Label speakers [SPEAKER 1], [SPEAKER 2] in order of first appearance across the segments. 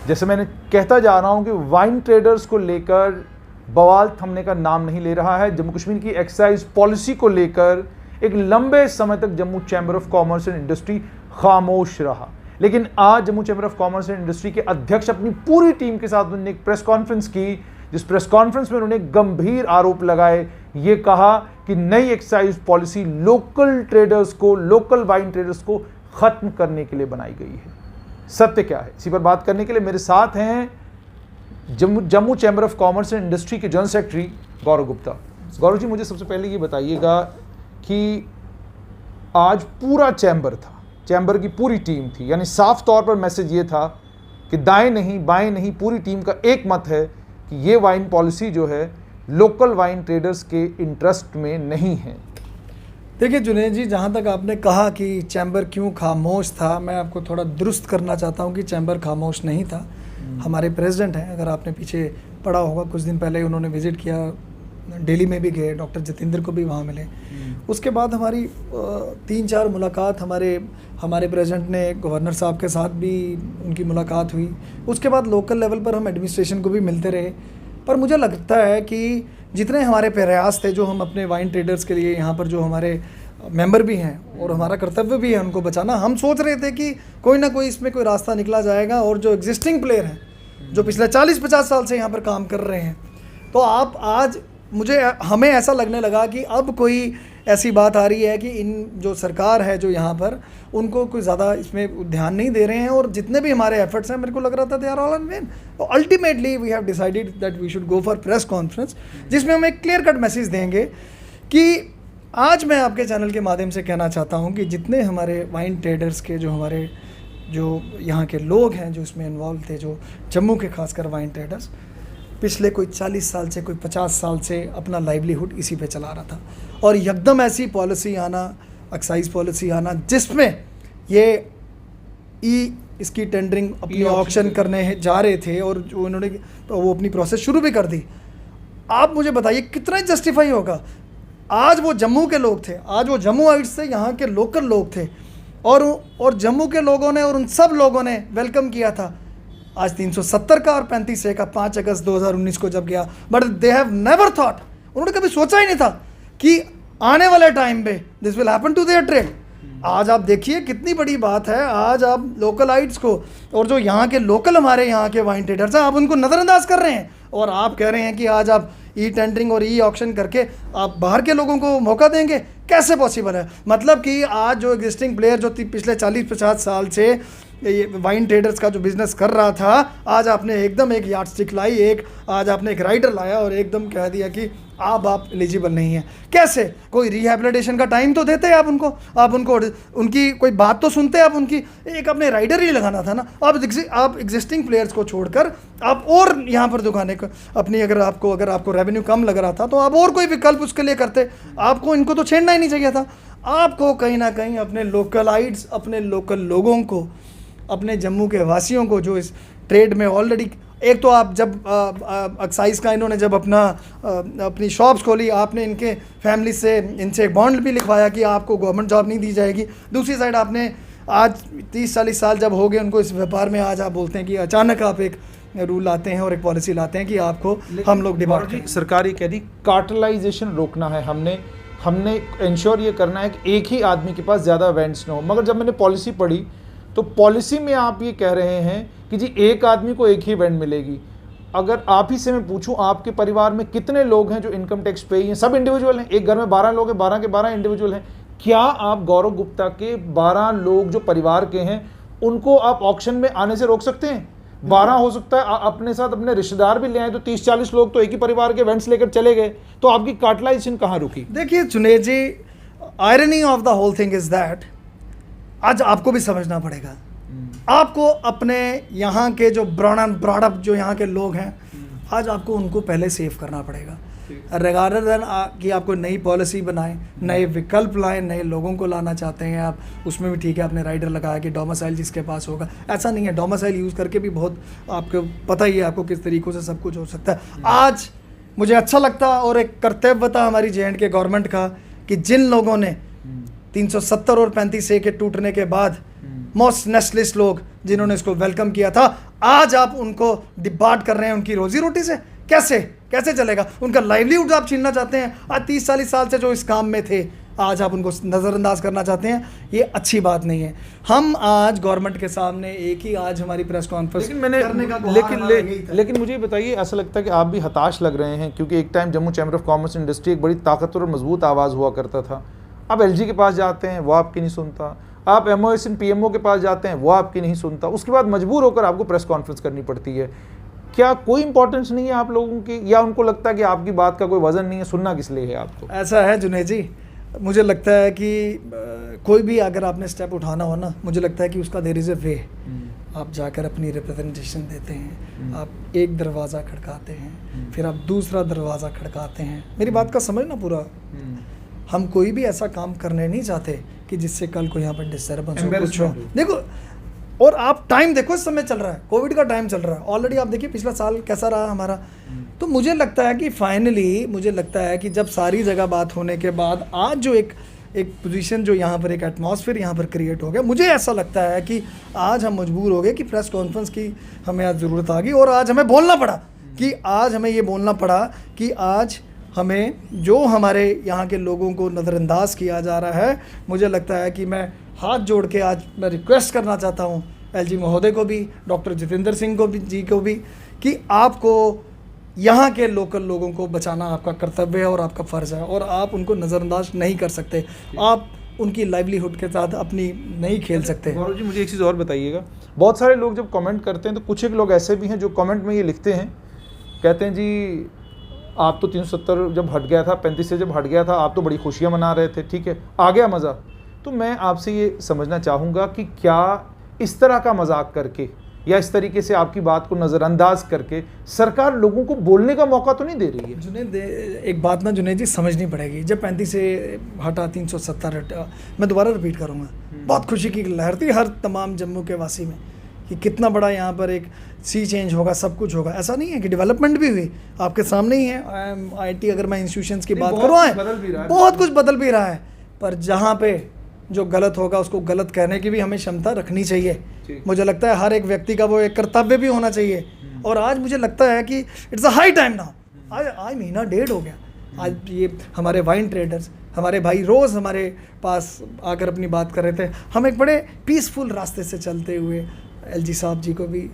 [SPEAKER 1] जैसे मैंने कहता जा रहा हूं कि वाइन ट्रेडर्स को लेकर बवाल थमने का नाम नहीं ले रहा है। जम्मू कश्मीर की एक्साइज पॉलिसी को लेकर एक लंबे समय तक Jammu chamber of commerce and industry खामोश रहा, लेकिन आज Jammu chamber of commerce and industry के अध्यक्ष अपनी पूरी टीम के साथ उन्होंने एक प्रेस कॉन्फ्रेंस की, जिस प्रेस कॉन्फ्रेंस में उन्होंने गंभीर आरोप लगाए। ये कहा कि नई एक्साइज पॉलिसी लोकल ट्रेडर्स को, लोकल वाइन ट्रेडर्स को खत्म करने के लिए बनाई गई है। सत्य क्या है, इसी पर बात करने के लिए मेरे साथ हैं Jammu chamber of commerce and industry के जनरल सेक्रेटरी गौरव गुप्ता। गौरव जी, मुझे सबसे पहले ये बताइएगा कि आज पूरा चैम्बर था, चैम्बर की पूरी टीम थी, यानी साफ तौर पर मैसेज ये था कि दाएं नहीं बाएं नहीं, पूरी टीम का एक मत है कि ये वाइन पॉलिसी जो है लोकल वाइन ट्रेडर्स के इंटरेस्ट में नहीं है।
[SPEAKER 2] देखिए जुनैद जी, जहाँ तक आपने कहा कि चैम्बर क्यों खामोश था, मैं आपको थोड़ा दुरुस्त करना चाहता हूँ कि चैम्बर खामोश नहीं था। हमारे प्रेसिडेंट हैं, अगर आपने पीछे पढ़ा होगा, कुछ दिन पहले उन्होंने विज़िट किया, दिल्ली में भी गए, डॉक्टर जितेंद्र को भी वहाँ मिले। उसके बाद हमारी 3-4 मुलाकात हमारे प्रेसिडेंट ने गवर्नर साहब के साथ भी उनकी मुलाकात हुई। उसके बाद लोकल लेवल पर हम एडमिनिस्ट्रेशन को भी मिलते रहे। पर मुझे लगता है कि जितने हमारे प्रयास थे, जो हम अपने वाइन ट्रेडर्स के लिए यहाँ पर जो हमारे मेंबर भी हैं और हमारा कर्तव्य भी है उनको बचाना, हम सोच रहे थे कि कोई ना कोई इसमें कोई रास्ता निकला जाएगा। और जो एग्जिस्टिंग प्लेयर हैं, जो पिछले 40-50 साल से यहाँ पर काम कर रहे हैं, तो आप आज हमें ऐसा लगने लगा कि अब कोई ऐसी बात आ रही है कि इन जो सरकार है जो यहाँ पर, उनको कोई ज़्यादा इसमें ध्यान नहीं दे रहे हैं। और जितने भी हमारे एफर्ट्स हैं, मेरे को लग रहा था they are all in vain. तो ultimately we have decided that we should go for press conference, जिसमें हम एक क्लियर कट मैसेज देंगे कि आज मैं आपके चैनल के माध्यम से कहना चाहता हूँ कि जितने हमारे वाइन ट्रेडर्स के जो यहाँ के लोग हैं जो इसमें इन्वॉल्व थे, जो जम्मू के खासकर वाइन ट्रेडर्स, पिछले कोई 40 साल से, कोई 50 साल से अपना लाइवलीहुड इसी पे चला रहा था। और एकदम ऐसी पॉलिसी आना, एक्साइज पॉलिसी आना, जिसमें ये इसकी टेंडरिंग अपनी ऑक्शन करने जा रहे थे और जो उन्होंने तो वो अपनी प्रोसेस शुरू भी कर दी। आप मुझे बताइए कितना जस्टिफाई होगा। आज वो जम्मू के लोग थे, आज वो जम्मूआइट्स से यहाँ के लोकल लोग थे, और जम्मू के लोगों ने और उन सब लोगों ने वेलकम किया था आज 370 का और 35A का 5 अगस्त 2019 को जब गया। But they have never thought, उन्होंने कभी सोचा ही नहीं था कि आने वाले टाइम पे this will happen to their trade. आज आप देखिए कितनी बड़ी बात है। आज आप लोकलाइट्स को और जो यहाँ के लोकल हमारे यहाँ के वाइन ट्रेडर्स हैं, आप उनको नज़रअंदाज कर रहे हैं और आप कह रहे हैं कि आज आप ई टेंडरिंग और ई ऑक्शन करके आप बाहर के लोगों को मौका देंगे। कैसे पॉसिबल है? मतलब कि आज जो एग्जिस्टिंग प्लेयर जो पिछले 40-50 साल से ये वाइन ट्रेडर्स का जो बिज़नेस कर रहा था, आज आपने एकदम एक यार्डस्टिक लाई, आज आपने एक राइडर लाया और एकदम कह दिया कि आप एलिजिबल नहीं हैं। कैसे? कोई रिहैबिलिटेशन का टाइम तो देते आप उनको उनकी कोई बात तो सुनते आप उनकी। एक अपने राइडर ही लगाना था ना। आप एग्जिस्टिंग प्लेयर्स को छोड़कर आप और यहाँ पर दुकानें अपनी, अगर आपको रेवेन्यू कम लग रहा था तो आप और कोई विकल्प उसके लिए करते। आपको इनको तो छेड़ना ही नहीं चाहिए था। आपको कहीं ना कहीं अपने लोकलाइट्स, अपने लोकल लोगों को, अपने जम्मू के वासियों को जो इस ट्रेड में ऑलरेडी, एक तो आप जब एक्साइज का इन्होंने जब अपनी शॉप्स खोली, आपने इनके फैमिली से इनसे एक बॉन्ड भी लिखवाया कि आपको गवर्नमेंट जॉब नहीं दी जाएगी। दूसरी साइड आपने आज 30-40 साल जब हो गए उनको इस व्यापार में, आज आप बोलते हैं कि अचानक आप एक रूल लाते हैं और एक पॉलिसी लाते हैं कि आपको हम लोग डिमांड करें।
[SPEAKER 1] सरकार ये कह दी कार्टेलाइजेशन रोकना है, हमने इंश्योर ये करना है कि एक ही आदमी के पास ज़्यादा इवेंट्स ना हो। मगर जब मैंने पॉलिसी पढ़ी तो पॉलिसी में आप ये कह रहे हैं कि जी एक आदमी को एक ही इवेंट मिलेगी। अगर आप ही से मैं पूछूं, आपके परिवार में कितने लोग हैं जो इनकम टैक्स पे हैं? सब इंडिविजुअल हैं। एक घर में 12 लोग हैं, 12 के 12 इंडिविजुअल हैं। क्या आप गौरव गुप्ता के 12 लोग जो परिवार के हैं उनको आप ऑक्शन में आने से रोक सकते हैं? 12 हो सकता है अपने साथ अपने रिश्तेदार भी ले आए तो 30-40 लोग तो एक ही परिवार के इवेंट्स लेकर चले गए, तो आपकी कार्टेलाइजेशन कहाँ रुकी?
[SPEAKER 2] देखिए Junaid ji, irony of the whole thing is that आज आपको भी समझना पड़ेगा। आपको अपने यहाँ के जो ब्रॉडअप जो यहाँ के लोग हैं, आज आपको उनको पहले सेव करना पड़ेगा। रेगार्डर देन कि आपको नई पॉलिसी बनाएं, नए विकल्प लाएं, नए लोगों को लाना चाहते हैं आप, उसमें भी ठीक है आपने राइडर लगाया कि डोमिसाइल जिसके पास होगा। ऐसा नहीं है, डोमिसाइल यूज़ करके भी बहुत आपको पता ही है आपको किस तरीक़ों से सब कुछ हो सकता है। आज मुझे अच्छा लगता और एक कर्तव्य था हमारी J&K गवर्नमेंट का कि जिन लोगों ने 370 और 35A के टूटने के बाद मोस्ट नेशनलिस्ट लोग जिन्होंने इसको वेलकम किया था, आज आप उनको डिबार्ट कर रहे हैं उनकी रोजी रोटी से। कैसे चलेगा? उनका लाइवलीहुड आप छीनना चाहते हैं। आज 30-40 साल से जो इस काम में थे, आज आप उनको नज़रअंदाज करना चाहते हैं। ये अच्छी बात नहीं है। हम आज गवर्नमेंट के सामने एक ही आज हमारी प्रेस कॉन्फ्रेंस करने का
[SPEAKER 1] लेकिन मुझे बताइए, ऐसा लगता है कि आप भी हताश लग रहे हैं, क्योंकि एक time Jammu chamber of commerce industry एक बड़ी ताकतवर और मजबूत आवाज़ हुआ करता था। अब एलजी के पास जाते हैं, वो आपकी नहीं सुनता। आप एमओएस पीएमओ के पास जाते हैं, वो आपकी नहीं सुनता। उसके बाद मजबूर होकर आपको प्रेस कॉन्फ्रेंस करनी पड़ती है। क्या कोई इंपॉर्टेंस नहीं है आप लोगों की, या उनको लगता है कि आपकी बात का कोई वजन नहीं है, सुनना किस लिए है आपको?
[SPEAKER 2] ऐसा है जुनैद जी, मुझे लगता है कि कोई भी अगर आपने स्टेप उठाना हो ना, मुझे लगता है कि उसका देयर इज़ अ वे। आप जाकर अपनी रिप्रेजेंटेशन देते हैं, आप एक दरवाज़ा खड़काते हैं, फिर आप दूसरा दरवाज़ा खड़काते हैं। मेरी बात का समझना पूरा। हम कोई भी ऐसा काम करने नहीं चाहते कि जिससे कल को यहाँ पर डिस्टर्बेंस हो, कुछ हो। देखो, और आप टाइम देखो, इस समय चल रहा है, कोविड का टाइम चल रहा है। ऑलरेडी आप देखिए पिछला साल कैसा रहा हमारा। तो मुझे लगता है कि फाइनली मुझे लगता है कि जब सारी जगह बात होने के बाद आज जो एक पोजीशन, जो यहाँ पर एक एटमॉस्फेयर यहाँ पर क्रिएट हो गया, मुझे ऐसा लगता है कि आज हम मजबूर हो गए कि प्रेस कॉन्फ्रेंस की हमें आज ज़रूरत आ गई। और आज हमें बोलना पड़ा कि आज हमें ये बोलना पड़ा कि आज हमें जो हमारे यहाँ के लोगों को नज़रअंदाज किया जा रहा है, मुझे लगता है कि मैं हाथ जोड़ के आज मैं रिक्वेस्ट करना चाहता हूँ एलजी महोदय को भी, डॉक्टर जितेंद्र सिंह को भी जी को भी, कि आपको यहाँ के लोकल लोगों को बचाना आपका कर्तव्य है और आपका फ़र्ज़ है, और आप उनको नज़रअंदाज नहीं कर सकते। आप उनकी लाइवलीहुड के साथ अपनी नहीं खेल सकते।
[SPEAKER 1] गौरव जी, मुझे एक चीज़ और बताइएगा। बहुत सारे लोग जब कमेंट करते हैं तो कुछ एक लोग ऐसे भी हैं जो कमेंट में ये लिखते हैं, कहते हैं जी आप तो 370 जब हट गया था, 35 से जब हट गया था, आप तो बड़ी खुशियाँ मना रहे थे, ठीक है, आ गया मज़ा। तो मैं आपसे ये समझना चाहूँगा कि क्या इस तरह का मजाक करके या इस तरीके से आपकी बात को नज़रअंदाज करके सरकार लोगों को बोलने का मौका तो नहीं दे रही है?
[SPEAKER 2] जुनैद, एक बात ना जुनैद जी समझनी पड़ेगी। जब 35 से हटा, 370 हटा, मैं दोबारा रिपीट करूँगा, बहुत खुशी की लहर थी हर तमाम जम्मू के वासी में कि कितना बड़ा यहाँ पर एक सी चेंज होगा, सब कुछ होगा। ऐसा नहीं है कि डेवलपमेंट भी हुई, आपके सामने ही है। IIT अगर मैं इंस्टीट्यूशंस की बात करूँ, बहुत कुछ बदल भी रहा है, पर जहाँ पे जो गलत होगा उसको गलत कहने की भी हमें क्षमता रखनी चाहिए। मुझे लगता है हर एक व्यक्ति का वो एक कर्तव्य भी होना चाहिए। और आज मुझे लगता है कि it's a high time now. आज महीना डेढ़ हो गया, आज ये हमारे वाइन ट्रेडर्स, हमारे भाई रोज़ हमारे पास आकर अपनी बात कर रहे थे। हम एक बड़े पीसफुल रास्ते से चलते हुए एलजी साहब जी को भी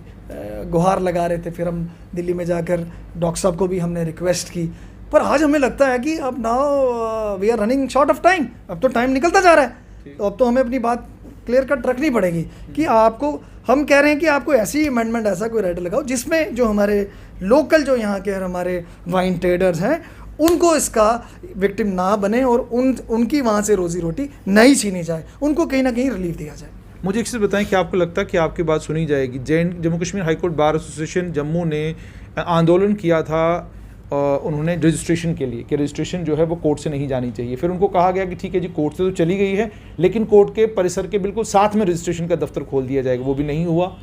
[SPEAKER 2] गुहार लगा रहे थे, फिर हम दिल्ली में जाकर डॉक्टर साहब को भी हमने रिक्वेस्ट की। पर आज हमें लगता है कि अब now we are running short of time, अब तो टाइम निकलता जा रहा है। तो अब तो हमें अपनी बात क्लियर कट रखनी पड़ेगी कि आपको, हम कह रहे हैं कि आपको ऐसी अमेंडमेंट, ऐसा कोई राइटर लगाओ जिसमें जो हमारे लोकल, जो यहाँ के हमारे वाइन ट्रेडर्स हैं, उनको इसका विक्टिम ना बने और उनकी वहाँ से रोजी रोटी नहीं छीनी जाए, उनको कहीं ना कहीं रिलीफ दिया जाए।
[SPEAKER 1] मुझे एक चीज़ बताएं कि आपको लगता है कि आपकी बात सुनी जाएगी? Jammu Kashmir high court bar association Jammu ने आंदोलन किया था उन्होंने रजिस्ट्रेशन के लिए कि रजिस्ट्रेशन जो है वो कोर्ट से नहीं जानी चाहिए। फिर उनको कहा गया कि ठीक है जी, कोर्ट से तो चली गई है, लेकिन कोर्ट के परिसर के बिल्कुल साथ में रजिस्ट्रेशन का दफ्तर खोल दिया जाएगा। वो भी नहीं हुआ।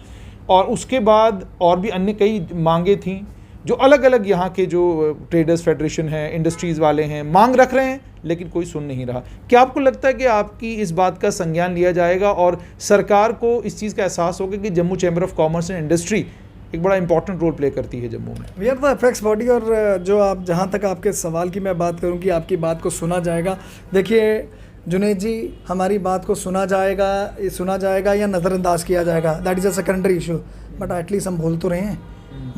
[SPEAKER 1] और उसके बाद और भी अन्य कई मांगे थीं जो अलग अलग यहाँ के जो ट्रेडर्स फेडरेशन हैं, इंडस्ट्रीज़ वाले हैं, मांग रख रहे हैं, लेकिन कोई सुन नहीं रहा। क्या आपको लगता है कि आपकी इस बात का संज्ञान लिया जाएगा और सरकार को इस चीज़ का एहसास होगा कि Jammu chamber of commerce and industry एक बड़ा इंपॉर्टेंट रोल प्ले करती है जम्मू में?
[SPEAKER 2] We are the apex body. और जो आप, जहाँ तक आपके सवाल की मैं बात करूँ कि आपकी बात को सुना जाएगा, देखिए जुनैद जी, हमारी बात को सुना जाएगा या नज़रअंदाज किया जाएगा, that is a secondary issue. But at least हम बोल तो रहे हैं,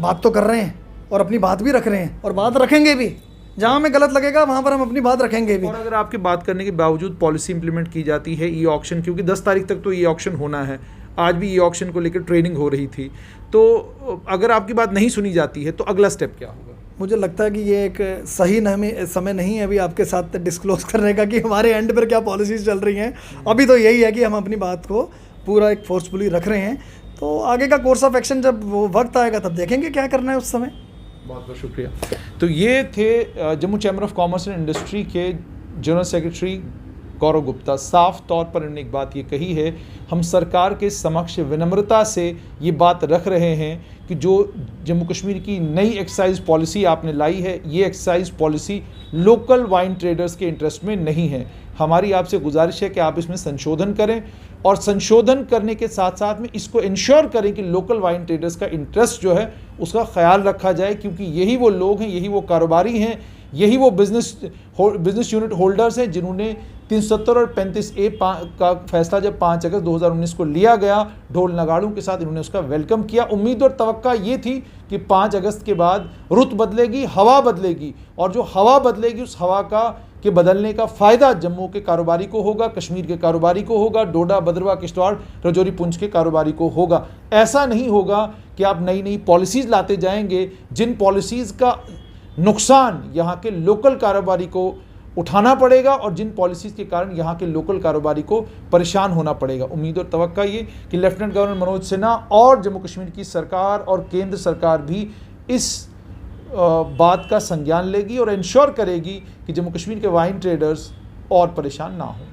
[SPEAKER 2] बात तो कर रहे हैं और अपनी बात भी रख रहे हैं और बात रखेंगे भी। जहाँ हमें गलत लगेगा वहाँ पर हम अपनी बात रखेंगे भी।
[SPEAKER 1] और अगर आपकी बात करने के बावजूद पॉलिसी इंप्लीमेंट की जाती है, ई ऑक्शन, क्योंकि 10 तारीख तक तो ई ऑक्शन होना है, आज भी ई ऑक्शन को लेकर ट्रेनिंग हो रही थी, तो अगर आपकी बात नहीं सुनी जाती है तो अगला स्टेप क्या होगा?
[SPEAKER 2] मुझे लगता है कि ये एक सही समय नहीं है अभी आपके साथ डिस्क्लोज करने का कि हमारे एंड पर क्या पॉलिसीज़ चल रही हैं। अभी तो यही है कि हम अपनी बात को पूरा एक फोर्सफुली रख रहे हैं। तो आगे का कोर्स ऑफ एक्शन जब वो वक्त आएगा तब देखेंगे क्या करना है उस समय।
[SPEAKER 1] बहुत बहुत शुक्रिया। तो ये थे Jammu chamber of commerce and industry के जनरल सेक्रेटरी गौरव गुप्ता। साफ तौर पर उन्होंने एक बात ये कही है, हम सरकार के समक्ष विनम्रता से ये बात रख रहे हैं कि जो जम्मू कश्मीर की नई एक्साइज पॉलिसी आपने लाई है, ये excise policy local wine traders के इंटरेस्ट में नहीं है। हमारी आपसे गुजारिश है कि आप इसमें संशोधन करें और संशोधन करने के साथ साथ में इसको इंश्योर करें कि लोकल वाइन ट्रेडर्स का इंटरेस्ट जो है उसका ख्याल रखा जाए, क्योंकि यही वो लोग हैं, यही वो कारोबारी हैं, यही वो बिजनेस यूनिट होल्डर्स हैं जिन्होंने 370 और 35A का फैसला जब 5 अगस्त 2019 को लिया गया, ढोल नगाड़ों के साथ इन्होंने उसका वेलकम किया। उम्मीद और तवक्का ये थी कि 5 अगस्त के बाद रुत बदलेगी, हवा बदलेगी, और जो हवा बदलेगी उस हवा के बदलने का फ़ायदा जम्मू के कारोबारी को होगा, कश्मीर के कारोबारी को होगा, डोडा, भद्रवाह, किश्तवाड़, राजौरी, पुंछ के कारोबारी को होगा। ऐसा नहीं होगा कि आप नई नई पॉलिसीज़ लाते जाएंगे जिन पॉलिसीज़ का नुकसान यहाँ के लोकल कारोबारी को उठाना पड़ेगा और जिन पॉलिसीज़ के कारण यहाँ के लोकल कारोबारी को परेशान होना पड़ेगा। उम्मीद और तवक्का ये कि लेफ्टिनेंट गवर्नर मनोज सिन्हा और जम्मू कश्मीर की सरकार और केंद्र सरकार भी इस बात का संज्ञान लेगी और इंश्योर करेगी कि जम्मू कश्मीर के वाइन ट्रेडर्स और परेशान ना हों।